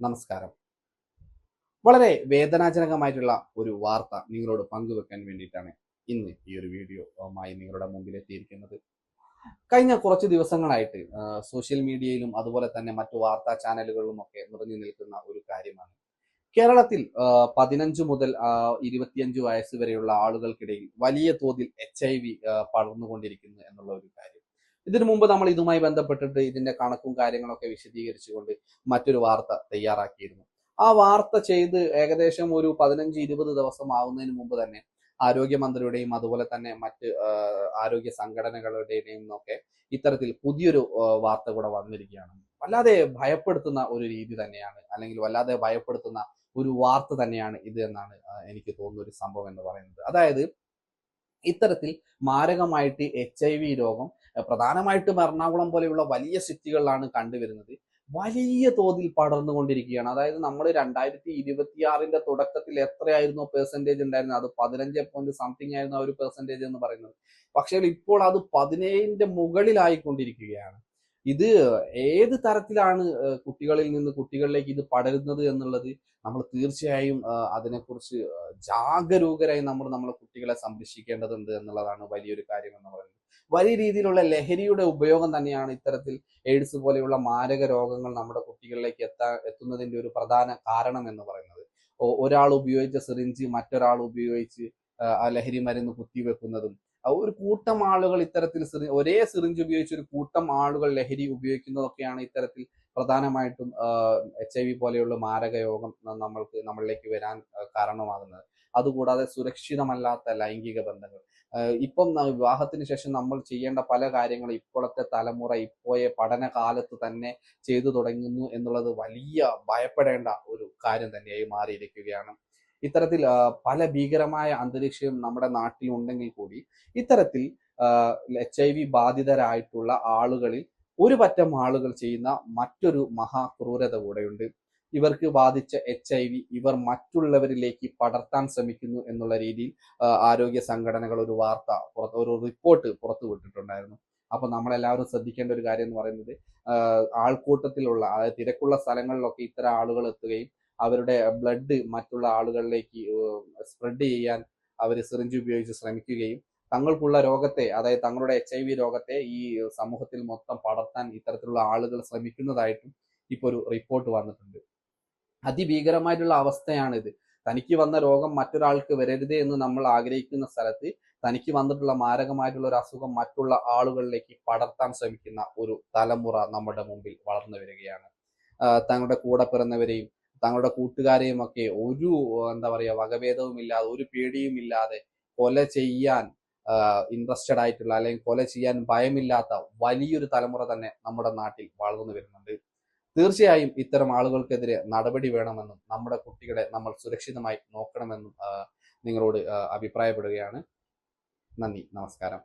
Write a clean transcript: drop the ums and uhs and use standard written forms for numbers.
നമസ്കാരം. വളരെ വേദനാജനകമായിട്ടുള്ള ഒരു വാർത്ത നിങ്ങളോട് പങ്കുവെക്കാൻ വേണ്ടിയിട്ടാണ് ഇന്ന് ഈ ഒരു വീഡിയോ മായി നിങ്ങളുടെ മുമ്പിൽ എത്തിയിരിക്കുന്നത്. കഴിഞ്ഞ കുറച്ച് ദിവസങ്ങളായിട്ട് സോഷ്യൽ മീഡിയയിലും അതുപോലെ തന്നെ മറ്റു വാർത്താ ചാനലുകളിലും ഒക്കെ നിറഞ്ഞു നിൽക്കുന്ന ഒരു കാര്യമാണ്. കേരളത്തിൽ 15 മുതൽ 25 വയസ്സ് വരെയുള്ള ആളുകൾക്കിടയിൽ വലിയ തോതിൽ HIV പടർന്നുകൊണ്ടിരിക്കുന്നു എന്നുള്ള ഒരു കാര്യം. ഇതിനു മുമ്പ് നമ്മൾ ഇതുമായി ബന്ധപ്പെട്ടിട്ട് ഇതിന്റെ കണക്കും കാര്യങ്ങളൊക്കെ വിശദീകരിച്ചുകൊണ്ട് മറ്റൊരു വാർത്ത തയ്യാറാക്കിയിരുന്നു. ആ വാർത്ത ചെയ്ത് ഏകദേശം ഒരു 15-20 ദിവസം ആവുന്നതിന് മുമ്പ് തന്നെ ആരോഗ്യമന്ത്രിയുടെയും അതുപോലെ തന്നെ മറ്റ് ആരോഗ്യ സംഘടനകളുടെയും ഒക്കെ ഇത്തരത്തിൽ പുതിയൊരു വാർത്ത കൂടെ വന്നിരിക്കുകയാണ്. വല്ലാതെ ഭയപ്പെടുത്തുന്ന ഒരു രീതി തന്നെയാണ്, അല്ലെങ്കിൽ വല്ലാതെ ഭയപ്പെടുത്തുന്ന ഒരു വാർത്ത തന്നെയാണ് ഇത് എന്നാണ് എനിക്ക് തോന്നുന്ന ഒരു സംഭവം എന്ന് പറയുന്നത്. അതായത് ഇത്തരത്തിൽ മാരകമായിട്ട് HIV രോഗം പ്രധാനമായിട്ടും എറണാകുളം പോലെയുള്ള വലിയ സിറ്റികളിലാണ് കണ്ടുവരുന്നത്. വലിയ തോതിൽ പടർന്നുകൊണ്ടിരിക്കുകയാണ്. അതായത് നമ്മൾ 2026 തുടക്കത്തിൽ എത്രയായിരുന്നു പെർസെന്റേജ് ഉണ്ടായിരുന്നത്, അത് 15 പോയിന്റ് സംതിങ് ആയിരുന്നു ആ ഒരു പെർസെന്റേജ് എന്ന് പറയുന്നത്. പക്ഷേ ഇപ്പോൾ അത് 17ന്റെ മുകളിലായിക്കൊണ്ടിരിക്കുകയാണ്. ഇത് ഏത് തരത്തിലാണ് കുട്ടികളിൽ നിന്ന് കുട്ടികളിലേക്ക് ഇത് പടരുന്നത് എന്നുള്ളത് നമ്മൾ തീർച്ചയായും അതിനെക്കുറിച്ച് ജാഗരൂകരായി നമ്മുടെ കുട്ടികളെ സംരക്ഷിക്കേണ്ടതുണ്ട് എന്നുള്ളതാണ് വലിയൊരു കാര്യം എന്ന് പറയുന്നത്. വലിയ രീതിയിലുള്ള ലഹരിയുടെ ഉപയോഗം തന്നെയാണ് ഇത്തരത്തിൽ എയ്ഡ്സ് പോലെയുള്ള മാരക രോഗങ്ങൾ നമ്മുടെ കുട്ടികളിലേക്ക് എത്തുന്നതിന്റെ ഒരു പ്രധാന കാരണം എന്ന് പറയുന്നത്. ഒരാൾ ഉപയോഗിച്ച സിറിഞ്ച് മറ്റൊരാൾ ഉപയോഗിച്ച് ആ ലഹരി മരുന്ന് കുത്തിവെക്കുന്നതും, ഒരു കൂട്ടം ആളുകൾ ഇത്തരത്തിൽ ഒരേ സിറിഞ്ച് ഉപയോഗിച്ച് ഒരു കൂട്ടം ആളുകൾ ലഹരി ഉപയോഗിക്കുന്നതൊക്കെയാണ് ഇത്തരത്തിൽ പ്രധാനമായിട്ടും HIV പോലെയുള്ള മാരക രോഗം നമ്മളിലേക്ക് വരാൻ കാരണമാകുന്നത്. അതുകൂടാതെ സുരക്ഷിതമല്ലാത്ത ലൈംഗിക ബന്ധങ്ങൾ, ഇപ്പം വിവാഹത്തിന് ശേഷം നമ്മൾ ചെയ്യേണ്ട പല കാര്യങ്ങളും ഇപ്പോഴത്തെ തലമുറ ഇപ്പോഴേ പഠനകാലത്ത് തന്നെ ചെയ്തു തുടങ്ങുന്നു എന്നുള്ളത് വലിയ ഭയപ്പെടേണ്ട ഒരു കാര്യം തന്നെയായി മാറിയിരിക്കുകയാണ്. ഇത്തരത്തിൽ പല ഭീകരമായ അന്തരീക്ഷം നമ്മുടെ നാട്ടിൽ ഉണ്ടെങ്കിൽ കൂടി ഇത്തരത്തിൽ HIV ബാധിതരായിട്ടുള്ള ആളുകളിൽ ഒരു പറ്റം ആളുകൾ ചെയ്യുന്ന മറ്റൊരു മഹാക്രൂരത കൂടെയുണ്ട്. ഇവർക്ക് ബാധിച്ച HIV ഇവർ മറ്റുള്ളവരിലേക്ക് പടർത്താൻ ശ്രമിക്കുന്നു എന്നുള്ള രീതിയിൽ ആരോഗ്യ സംഘടനകൾ ഒരു റിപ്പോർട്ട് പുറത്തുവിട്ടിട്ടുണ്ടായിരുന്നു. അപ്പൊ നമ്മളെല്ലാവരും ശ്രദ്ധിക്കേണ്ട ഒരു കാര്യം എന്ന് പറയുന്നത്, ആൾക്കൂട്ടത്തിലുള്ള അതായത് തിരക്കുള്ള സ്ഥലങ്ങളിലൊക്കെ ഇത്തരം ആളുകൾ എത്തുകയും അവരുടെ ബ്ലഡ് മറ്റുള്ള ആളുകളിലേക്ക് സ്പ്രെഡ് ചെയ്യാൻ അവർ സിറിഞ്ച് ഉപയോഗിച്ച് ശ്രമിക്കുകയും തങ്ങൾക്കുള്ള രോഗത്തെ, അതായത് തങ്ങളുടെ HIV രോഗത്തെ ഈ സമൂഹത്തിൽ മൊത്തം പടർത്താൻ ഇത്തരത്തിലുള്ള ആളുകൾ ശ്രമിക്കുന്നതായിട്ടും ഇപ്പോൾ ഒരു റിപ്പോർട്ട് വന്നിട്ടുണ്ട്. അതിഭീകരമായിട്ടുള്ള അവസ്ഥയാണിത്. തനിക്ക് വന്ന രോഗം മറ്റൊരാൾക്ക് വരരുതേ എന്ന് നമ്മൾ ആഗ്രഹിക്കുന്ന സ്ഥലത്ത് തനിക്ക് വന്നിട്ടുള്ള മാരകമായിട്ടുള്ള ഒരു അസുഖം മറ്റുള്ള ആളുകളിലേക്ക് പടർത്താൻ ശ്രമിക്കുന്ന ഒരു തലമുറ നമ്മുടെ മുമ്പിൽ വളർന്നു വരികയാണ്. തങ്ങളുടെ കൂടെ പിറന്നവരെയും തങ്ങളുടെ കൂട്ടുകാരെയും ഒക്കെ ഒരു എന്താ പറയുക വകഭേദവും ഇല്ലാതെ, ഒരു പേടിയും ഇല്ലാതെ കൊല ചെയ്യാൻ ഇൻട്രസ്റ്റഡ് ആയിട്ടുള്ള, അല്ലെങ്കിൽ കൊല ചെയ്യാൻ ഭയമില്ലാത്ത വലിയൊരു തലമുറ തന്നെ നമ്മുടെ നാട്ടിൽ വളർന്നു വരുന്നുണ്ട്. തീർച്ചയായും ഇത്തരം ആളുകൾക്കെതിരെ നടപടി വേണമെന്നും നമ്മുടെ കുട്ടികളെ നമ്മൾ സുരക്ഷിതമായി നോക്കണമെന്നും നിങ്ങളോട് അഭിപ്രായപ്പെടുകയാണ്. നന്ദി, നമസ്കാരം.